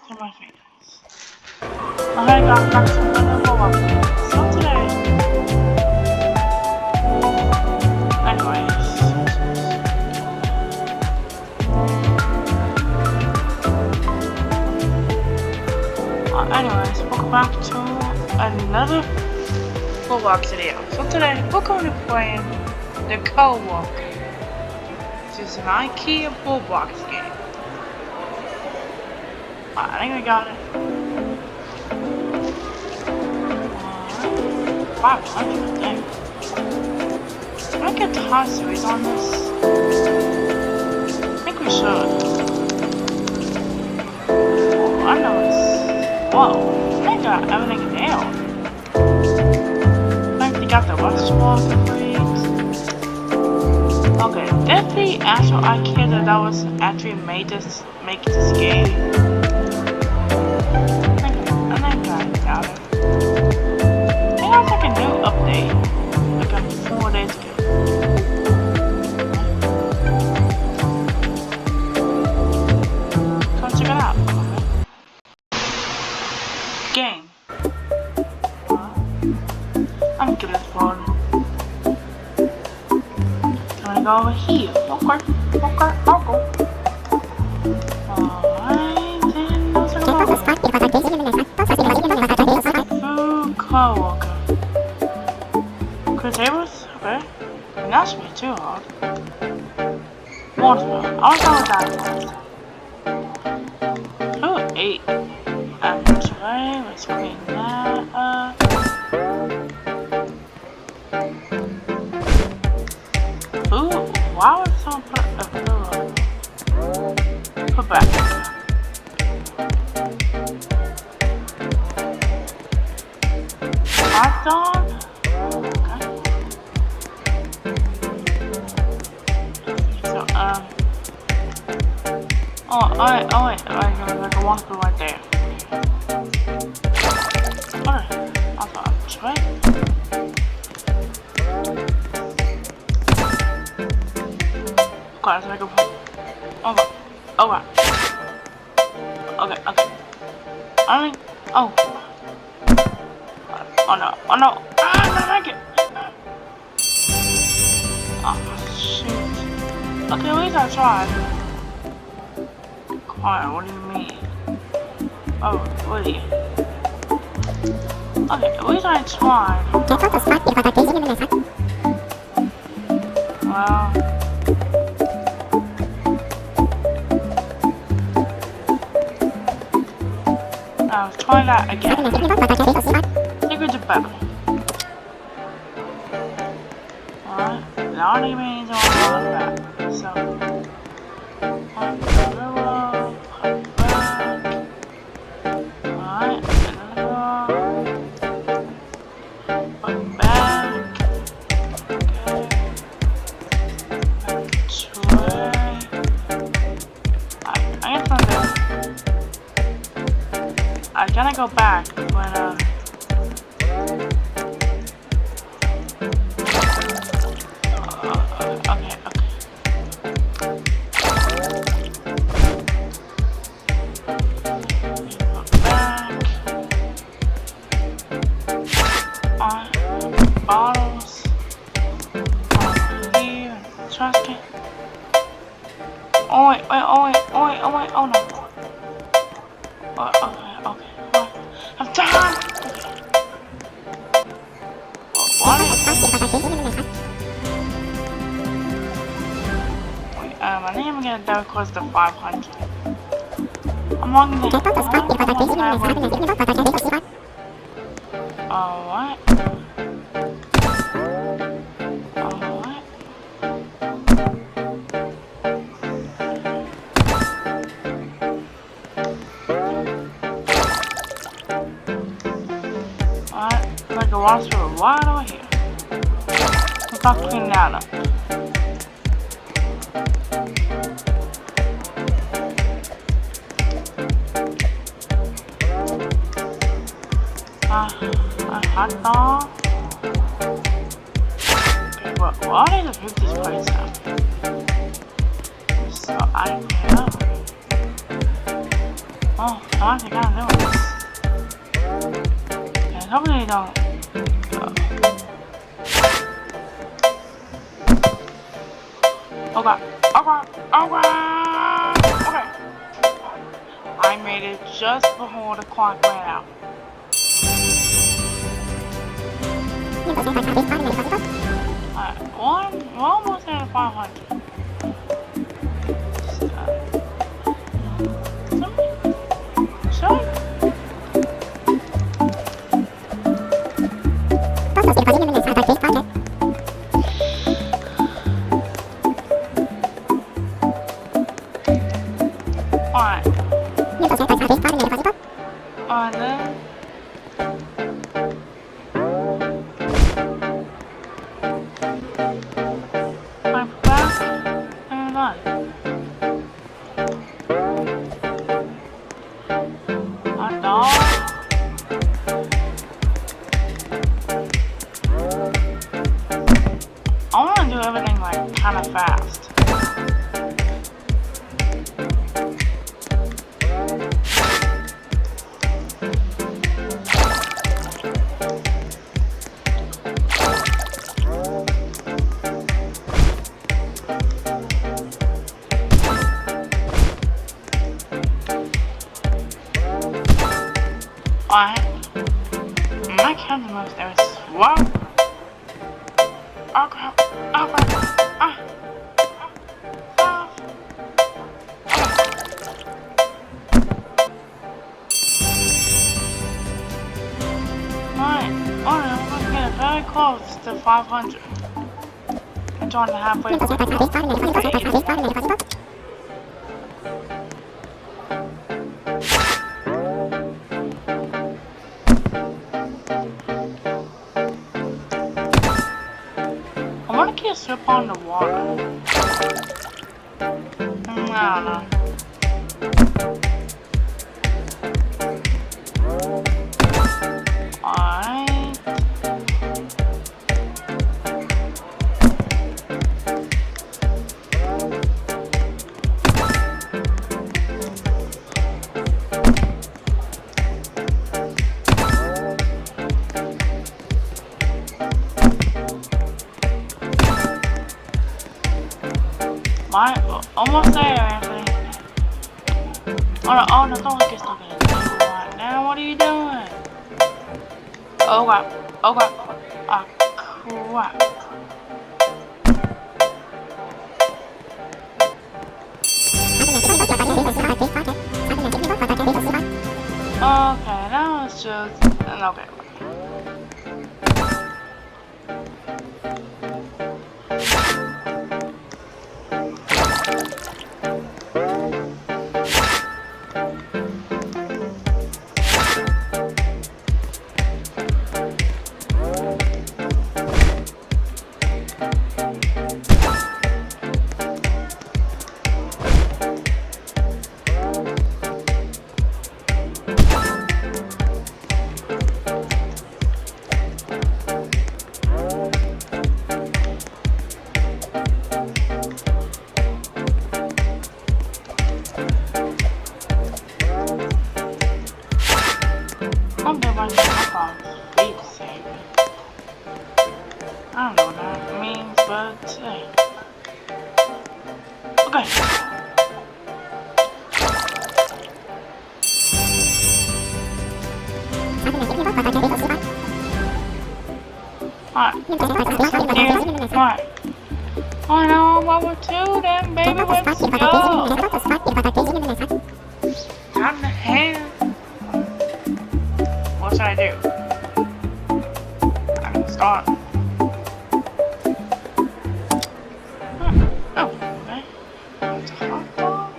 to my fingers. I got back to another Roblox game. So today, anyways, welcome back to another Roblox video. So today, we're going to be playing the co-walk. This is an Ikea Roblox game. I think we got it. 500, dang. Can I get Todd series on this? I think we should. Oh, I know it's... Whoa, I got everything nailed. I think they got the West Wall complete. Okay, did the actual Ikea that was actually make this game? I think I got it. I think that's like a new update, like 4 days ago. Come check it out. Game. I'm giving it fun. I'm gonna go over here. Okay. Alright, then let's go over here. Food co-worker. Chris Tables? Okay. And that should be too hard. Watermelon. I'll go with that one. Who ate? Tray, let's clean that up. Ooh, why would someone put a pillow? Put back. Hot dog? Okay. So, oh wait, like a one foot right there. So I can put over. Okay. I think. Oh no. I'm gonna make it. Oh shoot. Okay, at least I tried. Quiet, what do you mean? Oh, really? Okay, at least I tried. Well. Let's try that again. I think we did better. Alright, now I need to all that. So, put back. Alright, put back. Okay. I guess I'm there. I gotta go back when okay. Go back. Bottles. Here. Trash can. Oh wait, oh no. Okay. I'm done! What? Wait, I think I'm gonna do close to 500. I'm on the... Alright. Like a water right over here. Let's not clean that up. A hot dog. Okay, but why did I pick this place up? So I don't know. Oh, I think I'm doing this. And hopefully they don't. Oh god. Oh god. Oh god. Okay. I made it just before the clock ran out. Alright, we're almost at 500. Sure. Alright. Alright then. I'm back and done. Hot dog. I want to do everything like kind of fast. Alright. My camera moves there is slow. Oh crap. Oh crap. Ah. Alright. Alright, I'm gonna get very close to 500. I'm trying to halfway. I want to get a slip on the water. I don't know. Alright. Almost there, Anthony. Oh, the dog is looking at you right now. What are you doing? Oh god. Oh god. Ah, crap. Okay, now it's just okay. I don't know what that means, but hey. Okay. Alright. Alright. Oh no, level 2 then, baby, let's go. Time to hand. What should I do? I'm gonna start. Oh, okay. That's a hot dog.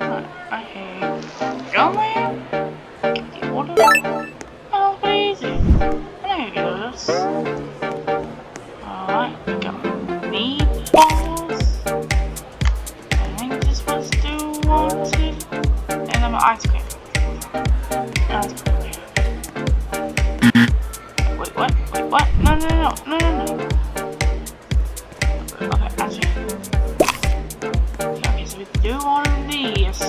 Alright, I have go man. Get the order. Oh, pretty easy. I can do this. Alright, we got meatballs. I think this was still wanted. And then my ice cream. Ice cream. Wait, what? Wait, what? No. Okay, actually. Okay, so we do one of these.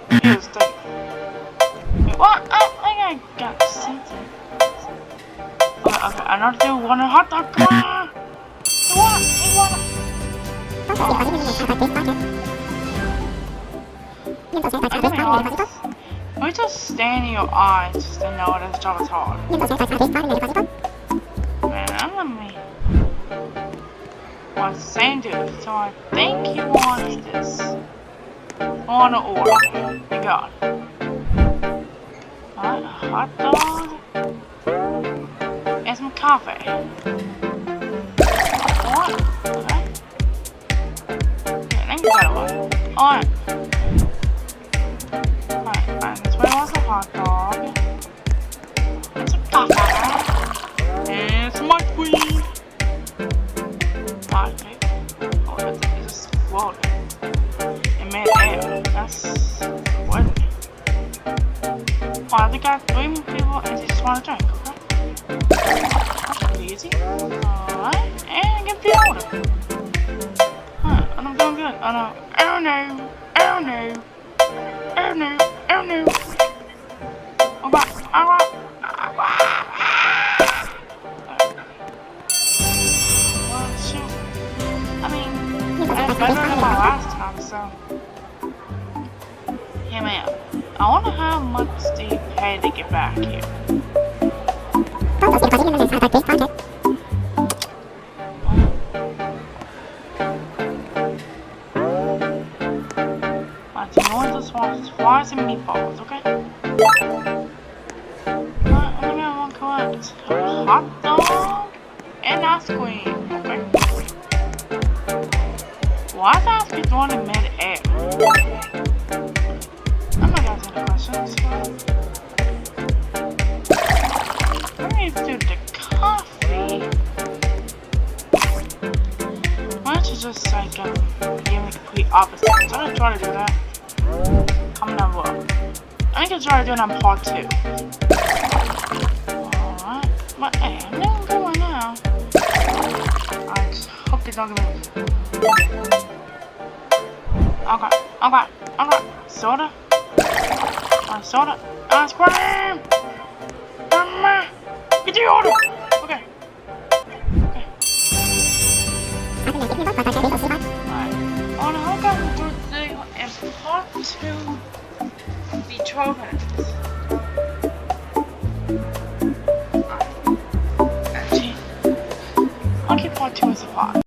Here's the. What? I got something. Okay, I know they want a hot dog. Come on. You want. Let me just stand in your eyes just to know this job is hard. Man, I'm gonna me. What's the same dude? So I think he wants this. On the order. You got it. Alright, a hot dog. And some coffee. What? Okay. Yeah, I think you got one. Alright. Alright, and this way was a hot dog. And some coffee. And some ice cream. Okay. Oh, that thing is just exploded. In mid-air. That's weird. Oh, I think I have 3 more people and they just want to drink, okay? That's pretty easy. Alright, and get the order. Alright, and I'm doing good. Oh no. Oh no. Oh no. Oh no. Oh no. Alright. Alright. Well, shoot. I mean, that's better than my last time, so. Hey man, I wonder how much do you pay to get back here? Alright, so you want this one, fries and meatballs, okay? Alright, I'm gonna one correct. Hot dog and ice cream, okay? Why is ice cream going in mid-air? I'm not asking the questions. Let me do the coffee. Why don't you just like give me the complete opposite? So I'm gonna try to do that. Comment down below. I think I'll try to do it on part 2. Alright. But hey, I'm doing good right now. I just hope they don't give me. Okay. Soda? Soda? Ice cream! Mama! Get the order! Okay. Alright. On how come we do the in part 2 the 12 minutes? Actually, I'll keep part 2 as a part.